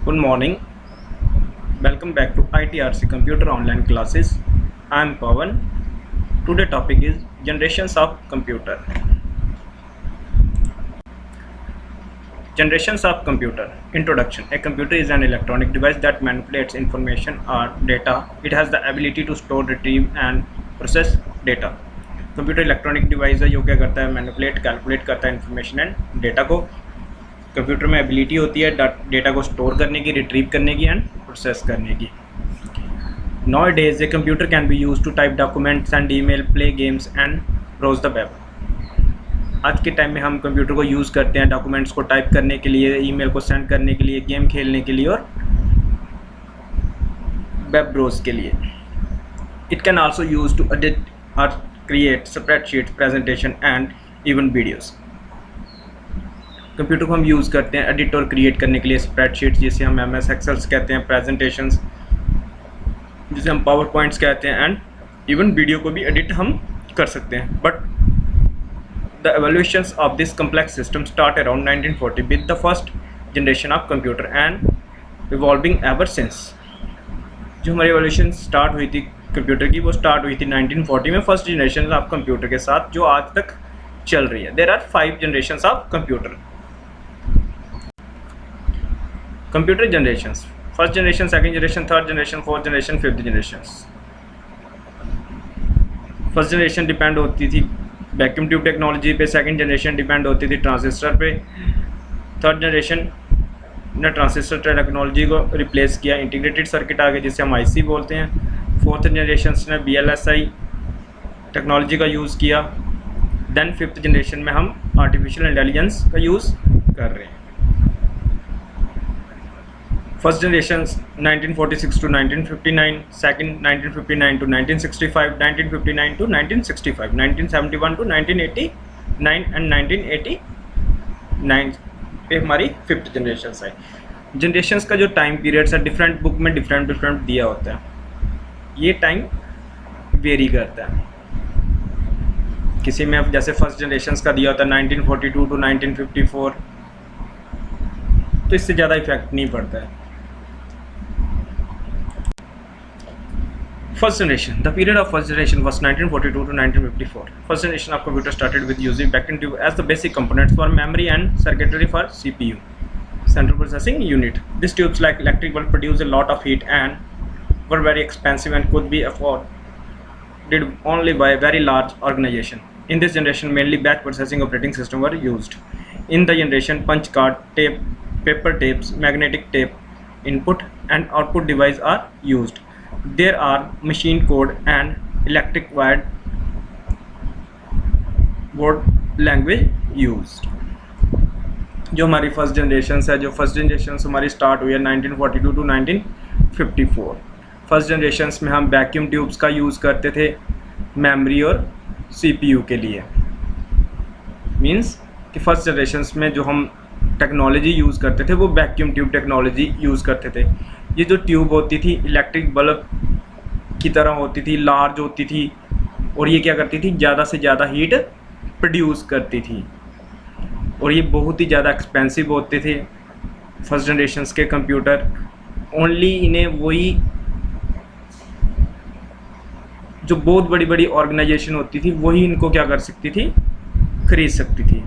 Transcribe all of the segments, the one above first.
Good morning. Welcome back to ITRC Computer Online Classes. I am Pawan. Today topic is Generations of Computer. Generations of Computer. Introduction. A computer is an electronic device that manipulates information or data. It has the ability to store, retrieve and process data. Computer electronic device है जो क्या करता है, manipulate calculate करता है information and data को. Computer में ability होती है डेटा को स्टोर करने की, रिट्रीव करने की एंड प्रोसेस करने की. Nowadays a computer can be used to type documents and email, play games and browse the web. आज के टाइम में हम कंप्यूटर को यूज़ करते हैं डॉक्यूमेंट्स को टाइप करने के लिए, ईमेल को सेंड करने के लिए, गेम खेलने के लिए और वेब ब्राउज के लिए. It can also use to edit और create spreadsheet, presentation and even videos. Computer को हम यूज़ करते हैं एडिट और क्रिएट करने के लिए स्प्रेडशीट जिसे हम MS एक्सेल्स कहते हैं, प्रेजेंटेशंस जिसे हम पावर पॉइंट्स कहते हैं एंड इवन वीडियो को भी एडिट हम कर सकते हैं. But the evolutions of this complex system start around 1940 with the first generation of computer and evolving ever since. जो हमारी एवोल्यूशन स्टार्ट हुई थी कंप्यूटर की वो स्टार्ट हुई थी 1940 में फर्स्ट जनरेशन ऑफ कंप्यूटर के साथ जो आज तक चल रही है. There are 5 generations of computer. Computer generations: first generation, second generation, third generation, fourth generation, fifth generation. First generation depend होती थी वैक्यूम ट्यूब टेक्नोलॉजी पे, सेकंड जनरेशन डिपेंड होती थी ट्रांजिस्टर पे, थर्ड जनरेशन ने ट्रांजिस्टर टेक्नोलॉजी को replace किया, integrated circuit आ गए जिसे हम IC बोलते हैं. फोर्थ जनरेशन ने VLSI टेक्नोलॉजी का यूज़ किया. देन फिफ्थ जनरेशन में हम आर्टिफिशियल इंटेलिजेंस का यूज़ कर रहे हैं. First generation 1946 to 1959, second 1959 to 1965, 1959 to 1965, 1971 to 1989 and 1989 पे हमारी फिफ्थ जनरेशन है. जनरेशन्स का जो टाइम पीरियड्स है डिफरेंट बुक में डिफरेंट दिया होता है. ये टाइम वेरी करता है. किसी में अब जैसे फर्स्ट जनरेशन्स का दिया होता है 1942 टू 1954, तो इससे ज़्यादा इफेक्ट नहीं पड़ता है. First generation. The period of first generation was 1942 to 1954. First generation of computer started with using vacuum tube as the basic components for memory and circuitry for CPU, central processing unit. These tubes, like electric bulb, produce a lot of heat and were very expensive and could be afforded only by a very large organization. In this generation, mainly batch processing operating system were used. In the generation, punch card, tape, paper tapes, magnetic tape, input and output device are used. There are machine code and electric wired word language used. जो हमारी first generation है, जो first generation हमारी start हुई है 1942 to 1954. First generation में हम vacuum tubes का यूज़ करते थे मेमोरी और CPU के लिए. मींस कि फर्स्ट जनरेशन में जो हम टेक्नोलॉजी यूज़ करते थे वो वैक्यूम ट्यूब टेक्नोलॉजी यूज़ करते थे. ये जो ट्यूब होती थी इलेक्ट्रिक बल्ब की तरह होती थी, लार्ज होती थी और ये क्या करती थी, ज़्यादा से ज़्यादा हीट प्रोड्यूस करती थी और ये बहुत ही ज़्यादा एक्सपेंसिव होते थे. फर्स्ट जनरेशन्स के कंप्यूटर ओनली इन्हें वही जो बहुत बड़ी बड़ी ऑर्गेनाइजेशन होती थी वही इनको क्या कर सकती थी, खरीद सकती थी.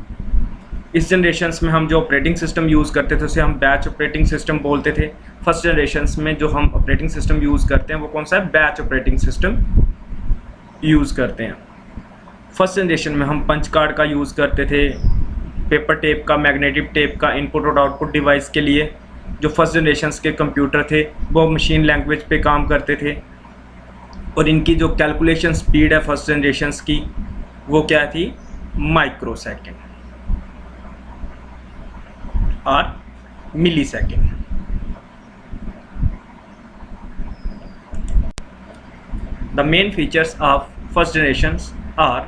इस जनरेशन्स में हम जो ऑपरेटिंग सिस्टम यूज़ करते थे उसे हम बैच ऑपरेटिंग सिस्टम बोलते थे. फर्स्ट जनरेशन्स में जो हम ऑपरेटिंग सिस्टम यूज़ करते हैं वो कौन सा है, बैच ऑपरेटिंग सिस्टम यूज़ करते हैं. फर्स्ट जनरेशन में हम पंच कार्ड का यूज़ करते थे, पेपर टेप का, मैग्नेटिक टेप का इनपुट और आउटपुट डिवाइस के लिए. जो फर्स्ट जनरेशन्स के कंप्यूटर थे वो मशीन लैंग्वेज पे काम करते थे और इनकी जो कैलकुलेशन स्पीड है फर्स्ट जनरेशन्स की वो क्या थी, माइक्रो सेकेंड और मिली second. The main features of first generations are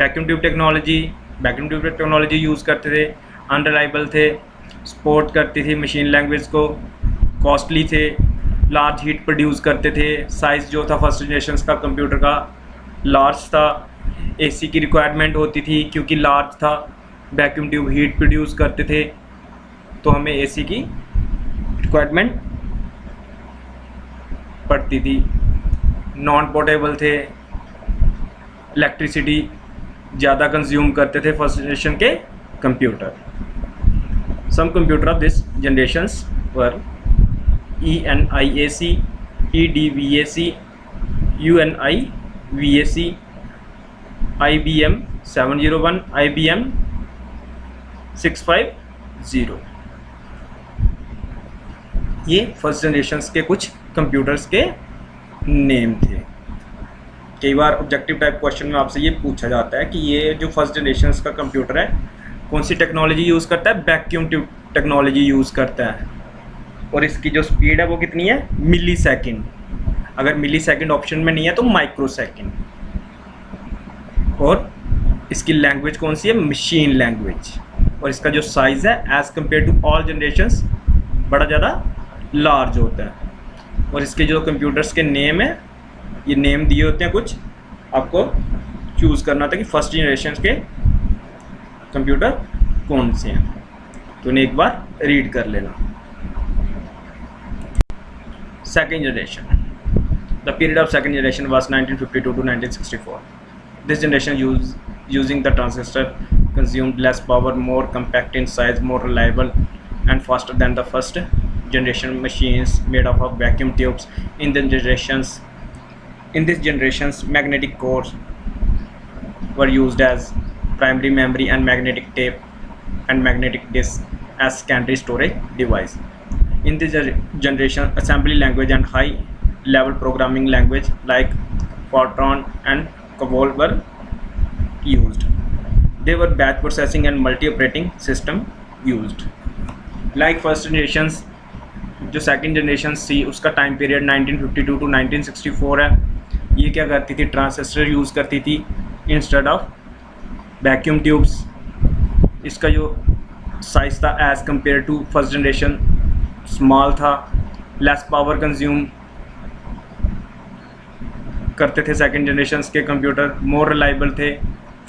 vacuum tube technology. Vacuum tube technology use करते थे, अनरिलायबल थे, सपोर्ट करती थी मशीन लैंग्वेज को, कॉस्टली थे, लार्ज हीट प्रोड्यूस करते थे. साइज़ जो था फर्स्ट जनरेशन का कंप्यूटर का लार्ज था. AC की रिक्वायरमेंट होती थी क्योंकि लार्ज था, वैक्यूम ट्यूब हीट प्रोड्यूस करते थे तो हमें AC की रिक्वायरमेंट पड़ती थी, नॉन पोर्टेबल थे, इलेक्ट्रिसिटी ज़्यादा कंज्यूम करते थे फर्स्ट जनरेशन के computer. Some computer of this generations were ENIAC, EDVAC, UNIVAC, IBM 701, IBM 650। ये फर्स्ट जनरेशन्स के कुछ कंप्यूटर्स के नेम थे। कई बार ऑब्जेक्टिव टाइप क्वेश्चन में आपसे ये पूछा जाता है कि ये जो फर्स्ट जनरेशन्स का कंप्यूटर है कौन सी टेक्नोलॉजी यूज़ करता है, वैक्यूम ट्यूब टेक्नोलॉजी यूज़ करता है, और इसकी जो स्पीड है वो कितनी है, मिली सेकेंड। अगर मिली सेकेंड ऑप्शन में नहीं है तो माइक्रो सेकेंड। और इसकी लैंग्वेज कौन सी है, मशीन लैंग्वेज। और इसका जो साइज़ है as compare to all generations बड़ा ज़्यादा लार्ज होता है। और इसके जो कंप्यूटर्स के नेम है, ये नेम दिए होते हैं कुछ, आपको चूज़ करना था कि फर्स्ट जनरेशन के कंप्यूटर कौन से हैं, तो उन्हें एक बार रीड कर लेना। Second generation, the period of second generation was 1952 to 1964. This generation using the transistor consumed less power, more compact in size, more reliable and faster than the first generation machines made up of vacuum tubes. In this generation's magnetic cores were used as primary memory and magnetic tape and magnetic disk as secondary storage device. In this generation, assembly language and high level programming language like Fortran and COBOL were used. They were batch processing and multi-operating system used. Like first generations, जो second generation थी उसका time period 1952 to 1964 है। ये क्या करती थी, transistor use करती थी इंस्टेड ऑफ वैक्यूम ट्यूब्स। इसका जो साइज़ था as compare to first generation small था, लेस पावर कंज्यूम करते थे सेकेंड जनरेशन के कंप्यूटर, मोर रिलायबल थे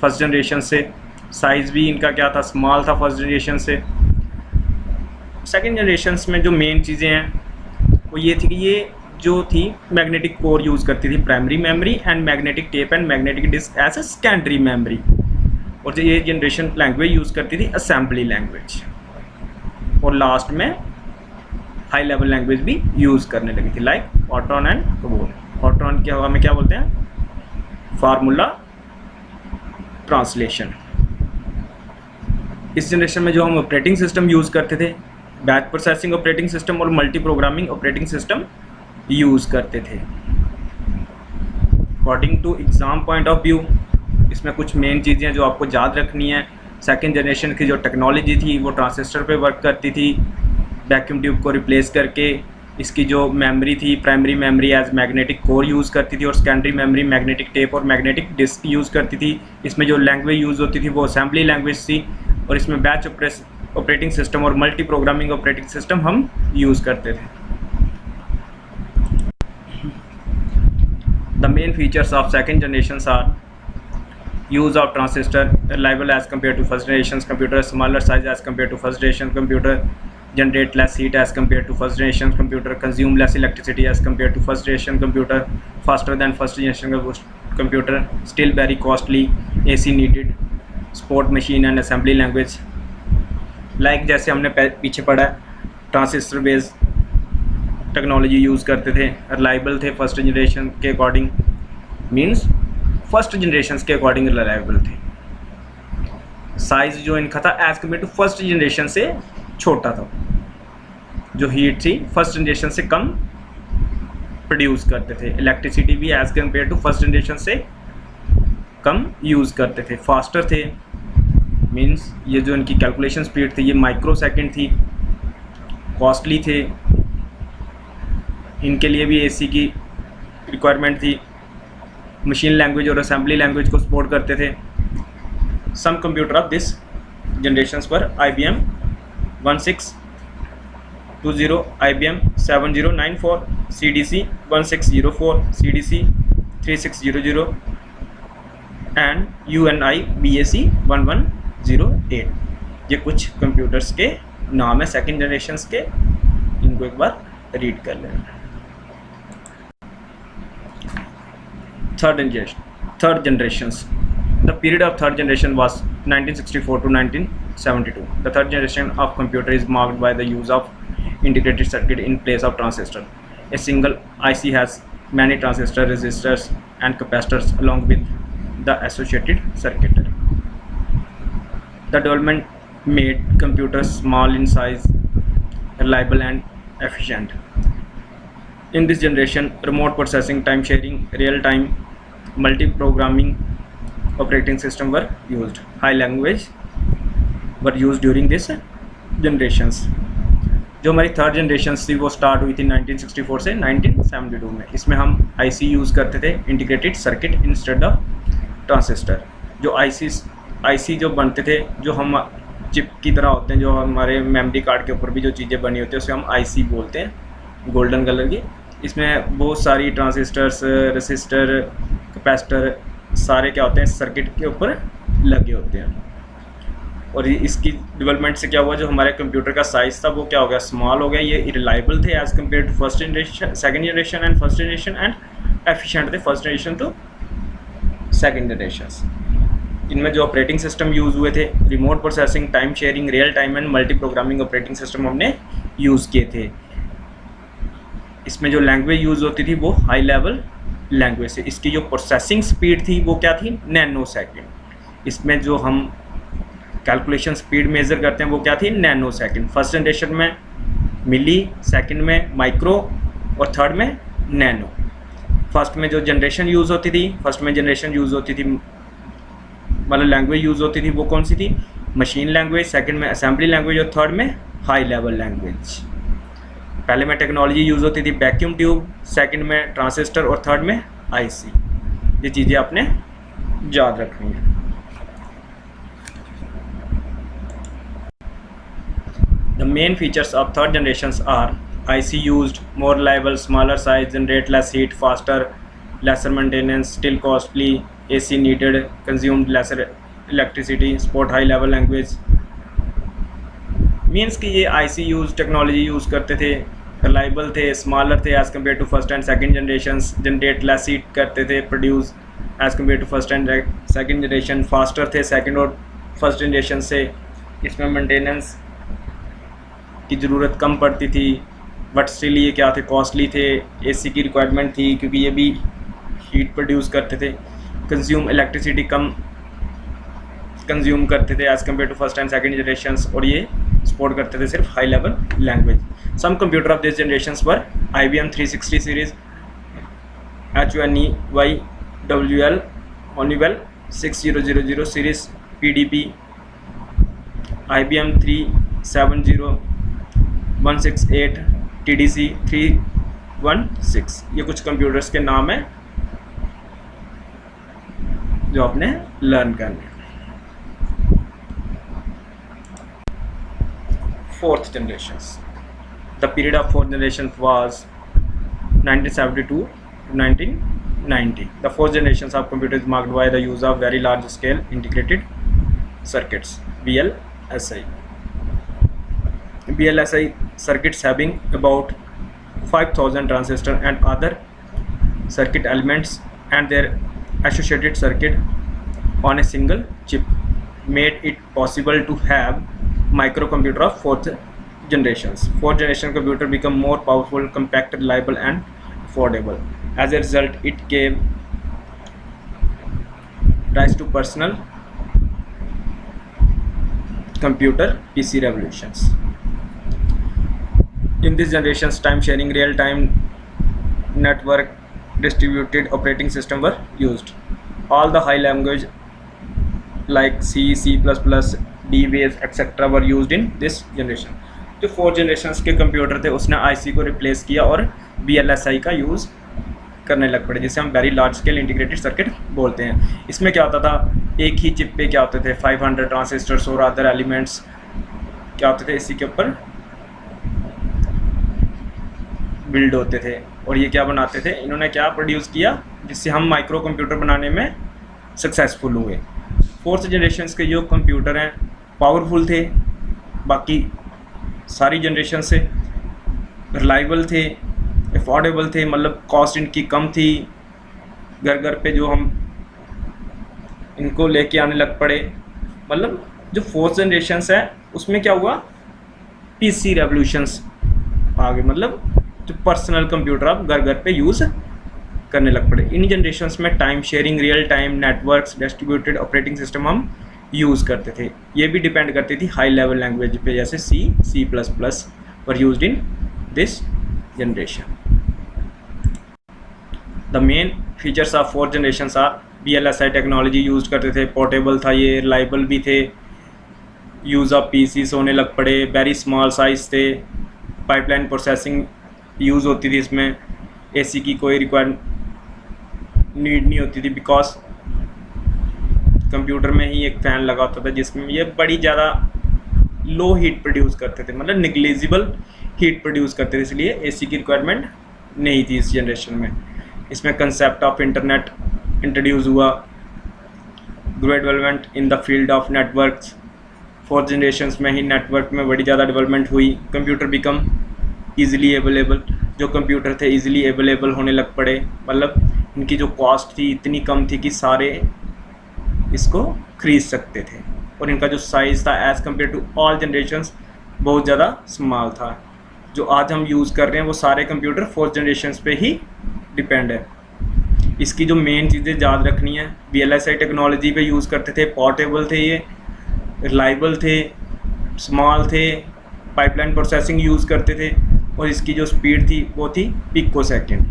फर्स्ट जनरेशन से। साइज़ भी इनका क्या था, स्मॉल था फर्स्ट जनरेशन से। सेकेंड जनरेशन्स में जो मेन चीज़ें हैं वो ये थी कि ये जो थी मैग्नेटिक कोर यूज़ करती थी primary memory and magnetic tape and magnetic disk as a secondary memory. और जो ये जनरेशन लैंग्वेज यूज़ करती थी असेंबली लैंग्वेज। और लास्ट में हाई लेवल लैंग्वेज भी यूज़ करने लगी थी like Fortran and COBOL। Fortran क्या हमें क्या बोलते हैं, फार्मूला ट्रांसलेशन। इस जनरेशन में जो हम ऑपरेटिंग सिस्टम यूज़ करते थे, बैच प्रोसेसिंग ऑपरेटिंग सिस्टम और multi programming operating system use करते थे। According to exam point of view, इसमें कुछ मेन चीज़ें जो आपको याद रखनी है। सेकेंड जनरेशन की जो टेक्नोलॉजी थी वो ट्रांजिस्टर पे वर्क करती थी, वैक्यूम ट्यूब को रिप्लेस करके। इसकी जो मेमोरी थी primary memory as magnetic core use करती थी, और सेकेंडरी मेमोरी मैग्नेटिक टेप और मैग्नेटिक डिस्क यूज़ करती थी। इसमें जो लैंग्वेज यूज़ होती थी वो असेंबली लैंग्वेज थी, और इसमें बैच ऑपरेटिंग सिस्टम और मल्टी प्रोग्रामिंग ऑपरेटिंग सिस्टम हम यूज़ करते थे। The main features of second generations are use of transistor, reliable as compared to first generation's computer, smaller size as compared to first generation computer, generate less heat as compared to first generation computer, consume less electricity as compared to first generation computer, faster than first generation computer, still very costly, AC needed, support machine and assembly language। like जैसे हमने पीछे पढ़ा, transistor based technology use करते थे, reliable थे first generation के according, means first generation के according reliable थे। साइज़ जो इनका था as compare to first generation से छोटा था। जो हीट थी फर्स्ट जनरेशन से कम प्रोड्यूस करते थे। इलेक्ट्रिसिटी भी as compare to first generation से कम यूज़ करते थे। फास्टर थे, मीन्स ये जो इनकी कैलकुलेशन स्पीड थी ये माइक्रो सेकेंड थी। कॉस्टली थे, इनके लिए भी एसी की रिक्वायरमेंट थी। मशीन लैंग्वेज और असेंबली लैंग्वेज को सपोर्ट करते थे। Some computer of this generations पर IBM 1620, IBM 7094, CDC 1604, CDC 3600 and UNIVAC 1108। ये कुछ कंप्यूटर्स के नाम है सेकेंड जनरेशंस के, इनको उनको एक बार रीड कर लें। Third generations. The period of third generation was 1964 to 1972. The third generation of computer is marked by the use of integrated circuit in place of transistor. A single IC has many transistor, resistors and capacitors along with the associated circuitry. The development made computers small in size, reliable and efficient. In this generation, remote processing, time sharing, real-time multi-programming operating system were used. High language were used during this generations. जो हमारी third generation थी वो start हुई थी 1964 से 1972 में। इसमें हम आईसी यूज़ करते थे, integrated circuit instead of transistor. जो आईसी जो बनते थे, जो हम चिप की तरह होते हैं, जो हमारे मेमोरी कार्ड के ऊपर भी जो चीज़ें बनी होती है उसे हम आईसी बोलते हैं, गोल्डन कलर की। इसमें बहुत सारी ट्रांजिस्टर्स, रेसिस्टर, कैपेसिटर सारे क्या होते हैं सर्किट के ऊपर लगे होते हैं। और इसकी डेवलपमेंट से क्या हुआ, जो हमारे कंप्यूटर का साइज़ था वो क्या हो गया, स्मॉल हो गया। ये रिलायबल थे as compare to first generation, second generation and first generation, and efficient थे first generation to second generation. इनमें जो ऑपरेटिंग सिस्टम यूज़ हुए थे, remote processing, time sharing, real time and multi programming operating system हमने use किए थे। इसमें जो लैंग्वेज यूज़ होती थी वो हाई लेवल लैंग्वेज से। इसकी जो प्रोसेसिंग स्पीड थी वो क्या थी, नैनो सेकेंड। इसमें जो हम कैलकुलेशन स्पीड मेज़र करते हैं वो क्या थी, नैनो सेकेंड। फर्स्ट जनरेशन में मिली, सेकंड में माइक्रो और थर्ड में नैनो। फर्स्ट में जो जनरेशन यूज़ होती थी, मतलब लैंग्वेज यूज़ होती थी वो कौन सी थी, मशीन लैंग्वेज। सेकंड में असेंबली लैंग्वेज और थर्ड में हाई लेवल लैंग्वेज। पहले में टेक्नोलॉजी यूज़ होती थी वैक्यूम ट्यूब, सेकंड में ट्रांजिस्टर और थर्ड में आईसी। ये चीज़ें आपने याद रखनी है। The main features of third generations are IC used, more reliable, smaller size, generate less heat, faster, lesser maintenance, still costly, AC needed, consumed lesser electricity, support high level language। Means कि ये IC use, technology use करते थे, reliable थे, smaller थे as compare to first and second generations, generate less heat करते थे, produce as compare to first and second generation, faster थे second और फर्स्ट जनरेशन से। इसमें मेंटेनेंस की ज़रूरत कम पड़ती थी, बट स्टिल ये क्या थे, कॉस्टली थे। AC की रिक्वायरमेंट थी क्योंकि ये भी हीट प्रोड्यूस करते थे। कंज्यूम इलेक्ट्रिसिटी कम कंज्यूम करते थे as compare to first and second generations, और ये सपोर्ट करते थे सिर्फ high level language. Some computer of this generations were IBM 360 series, HUNEYWL, Honeywell 6000 series, PDP, IBM 370, 168, TDC 316। ये कुछ कंप्यूटर्स के नाम हैं जो आपने लर्न करने। Fourth generations. The period of fourth generation was 1972 to 1990. The fourth generations of computers marked by the use of very large scale integrated circuits, VLSI. VLSI circuits having about 5,000 transistors and other circuit elements and their associated circuit on a single chip made it possible to have microcomputer of fourth generations. Fourth generation computer become more powerful, compact, reliable and affordable. As a result, it gave rise to personal computer PC revolutions. In this generation's time sharing, real time network, distributed operating system were used. All the high language like C, C++, D-Base etc. were used in this generation. जो fourth generation के computer थे उसने IC को replace किया और VLSI का use करने लग पड़े, जिसे हम very large scale integrated circuit बोलते हैं। इसमें क्या होता था, एक ही चिप पे क्या होते थे 500 ट्रांजिस्टर्स और अदर एलिमेंट्स क्या होते थे इसी के ऊपर बिल्ड होते थे। और ये क्या बनाते थे, इन्होंने क्या प्रोड्यूस किया जिससे हम माइक्रो कंप्यूटर बनाने में सक्सेसफुल हुए। फोर्थ जनरेशन के जो कंप्यूटर हैं पावरफुल थे बाकी सारी जनरेशन से, रिलायबल थे, अफोर्डेबल थे, मतलब कॉस्ट इनकी कम थी, घर घर पे जो हम इनको लेके आने लग पड़े। मतलब जो फोर्थ जनरेशन्स है उसमें क्या हुआ, पीसी रेवोल्यूशंस आ गए, मतलब जो पर्सनल कंप्यूटर आप घर घर पे यूज़ करने लग पड़े। इन जनरेशन्स में time sharing, real time networks, distributed operating system हम यूज़ करते थे। ये भी डिपेंड करती थी हाई लेवल लैंग्वेज पे, जैसे C++ were used in this generation. The main features of fourth generations are VLSI technology use करते थे, पोर्टेबल था ये, रिलायबल भी थे, यूज़ ऑफ PCs होने लग पड़े, वेरी स्मॉल साइज़ थे, पाइपलाइन प्रोसेसिंग यूज़ होती थी इसमें, AC की कोई नीड नहीं होती थी, बिकॉज कंप्यूटर में ही एक फ़ैन लगा होता था जिसमें ये बड़ी ज़्यादा लो हीट प्रोड्यूस करते थे, मतलब निग्लिजिबल हीट प्रोड्यूस करते थे, इसलिए AC की रिक्वायरमेंट नहीं थी इस जनरेशन में। इसमें कंसेप्ट ऑफ इंटरनेट इंट्रोड्यूस हुआ, grow development in the field of networks. Fourth generations में ही नेटवर्क में बड़ी ज़्यादा डेवलपमेंट हुई, कंप्यूटर बिकम ईज़िली अवेलेबल, जो कंप्यूटर थे ईज़िली अवेलेबल होने लग पड़े, मतलब इनकी जो कॉस्ट थी इतनी कम थी कि सारे इसको खरीद सकते थे, और इनका जो साइज़ था as compare to all generations बहुत ज़्यादा स्मॉल था। जो आज हम यूज़ कर रहे हैं वो सारे कंप्यूटर फोर्थ जनरेशन्स पे ही डिपेंड है। इसकी जो मेन चीज़ें याद रखनी है, VLSI टेक्नोलॉजी पे यूज़ करते थे, पोर्टेबल थे ये, रिलायबल थे, स्मॉल थे, पाइपलाइन प्रोसेसिंग यूज़ करते थे, और इसकी जो स्पीड थी वो थी picosecond.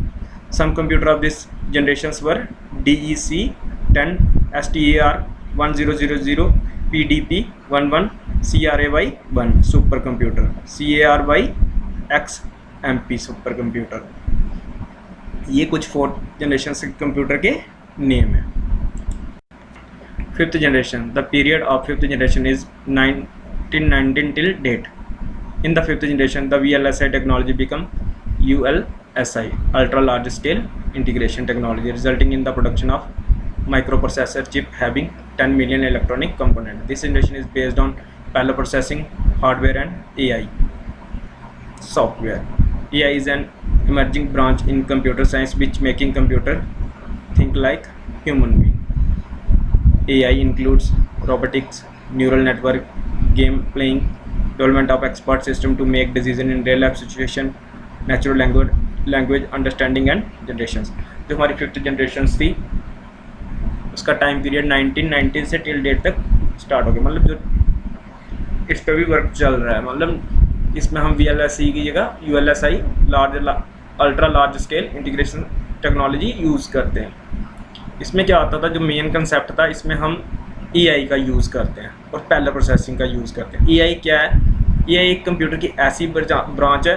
Some computer of this generations were DEC10, STAR1000, PDP-11, CRAY1 super computer, CARY-XMP super computer. ये कुछ फोर्थ जनरेशन से कंप्यूटर के नेम है। Fifth generation, the period of fifth generation is 1919 till date. In the fifth generation the VLSI technology become ULSI, ultra large scale integration technology, resulting in the production of microprocessor chip having 10 million electronic components. This generation is based on parallel processing hardware and AI software. AI is an emerging branch in computer science which making computer think like human being. AI includes robotics, neural network, game playing, development of expert system to make decision in real life situation, natural language understanding and generations. जो हमारी fifth generation थी उसका time period 1919 से till date तक start हो गया, मतलब जो इस पर भी वर्क चल रहा है। मतलब इसमें हम VLSI की जगह ULSI, ultra large scale integration technology use करते हैं। इसमें क्या होता था, जो मेन कंसेप्ट था इसमें हम AI का यूज़ करते हैं और पैरेलल प्रोसेसिंग का यूज़ करते हैं। AI क्या है? AI एक कंप्यूटर की ऐसी ब्रांच है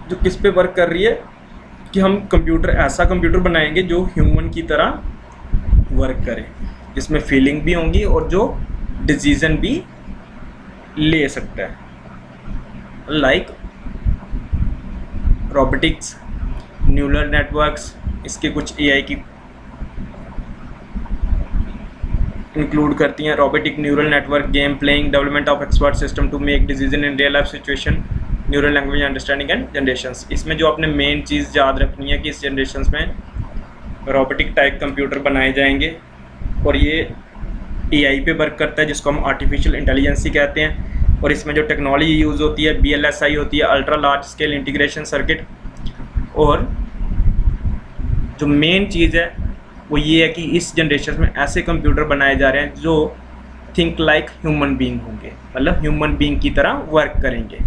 जो किस पे वर्क कर रही है कि हम ऐसा कंप्यूटर बनाएंगे जो ह्यूमन की तरह वर्क करे, जिसमें फीलिंग भी होंगी और जो डिसीजन भी ले सकता है, लाइक रोबोटिक्स, न्यूरल नेटवर्क्स। इसके कुछ AI की इंक्लूड करती हैं, robotic neural network, game playing, development of expert system to make decision in real life situation, neural language understanding and generations. इसमें जो आपने मेन चीज़ याद रखनी है कि इस जनरेशंस में रोबोटिक टाइप कंप्यूटर बनाए जाएंगे और ये AI पे वर्क करता है, जिसको हम आर्टिफिशियल इंटेलिजेंस कहते हैं। और इसमें जो टेक्नोलॉजी यूज़ होती है VLSI होती है, ultra large scale integration circuit. और जो मेन चीज़ है वो ये है कि इस जनरेशन में ऐसे कंप्यूटर बनाए जा रहे हैं जो थिंक लाइक ह्यूमन बीइंग होंगे, मतलब ह्यूमन बीइंग की तरह वर्क करेंगे।